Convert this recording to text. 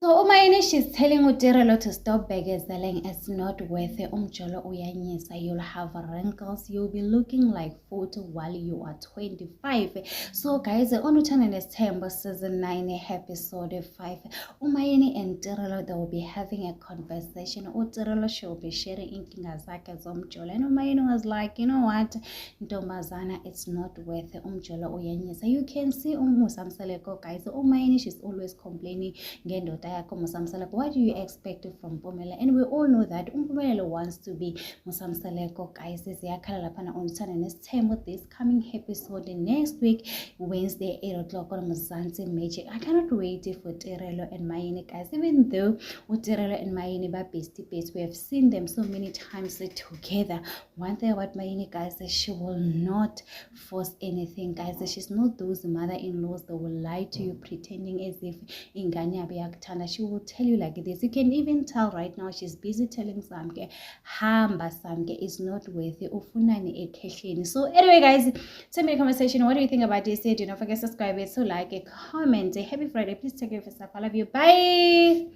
So umayini, she's telling uTirelo to stop begezeling. It's not worth it. Umjolo uyanyisa. You'll have wrinkles. You'll be looking like 40 while you are 25. So guys, on Utshana Nesthembu season 9 episode 5, umayini and Tirelo, they will be having a conversation. uTirelo, she'll be sharing inkinga zakhe zomjolo. And umayini was like, you know what, Ntombazana, it's not worth it. Umjolo uyanyisa. You can see Musamseleko, guys. Umayini, she's always complaining. What do you expect from Mpumelelo? And we all know that Mpumelelo wants to be Musamseleko, guys. This coming episode next week, Wednesday, 8 o'clock on Mzansi Magic. I cannot wait for Tirelo and Mayini, guys. Even though Tirelo and Mayini are bestie, we have seen them so many times together. One thing about Mayini, guys, is she will not force anything, guys. She's not those mother-in-laws that will lie to you, pretending as if she will tell you like this. You can even tell right now she's busy telling Samke, hamba Samke is not worth it. Ufunani ekhehleni. So anyway, guys, tell me in the comment section, what do you think about this? Do not forget to subscribe, so like, comment. Happy Friday. Please take care of yourself. I love you. Bye.